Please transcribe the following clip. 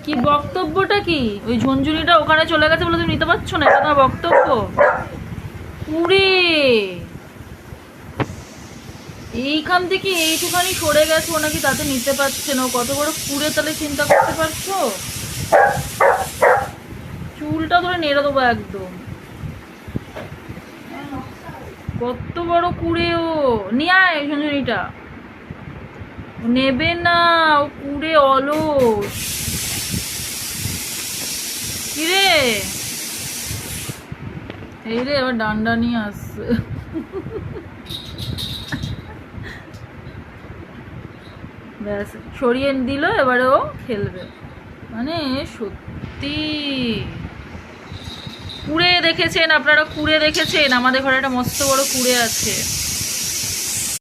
কি বক্তব্যটা কি? ওই ঝুনঝুনিটা ওখানে চলে গেছে বলে তুমি নিতে পারছো না, এটা তোমার বক্তব্য? কুড়ে এইখান থেকে এইটুখানি সরে গেছে, ও নাকি তাতে নিতে পারছে না। কত বড় কুড়ে তাহলে চিন্তা করতে পারছো? চুলটা ধরে নেড়ে দেবো একদম। কত বড় কুড়ে ও। নিয়ে আয় ঝুনঝুনিটা। নেবে না, ও কুড়ে অলস। কিরে এই রে, এবার ডান্ডা নিয়ে আসছে। ব্যাস সরিয়ে দিল, এবারে ও খেলবে। মানে সত্যি কুড়ে দেখেছেন আপনারা? কুড়ে দেখেছেন? আমাদের ঘরে একটা মস্ত বড় কুড়ে আছে।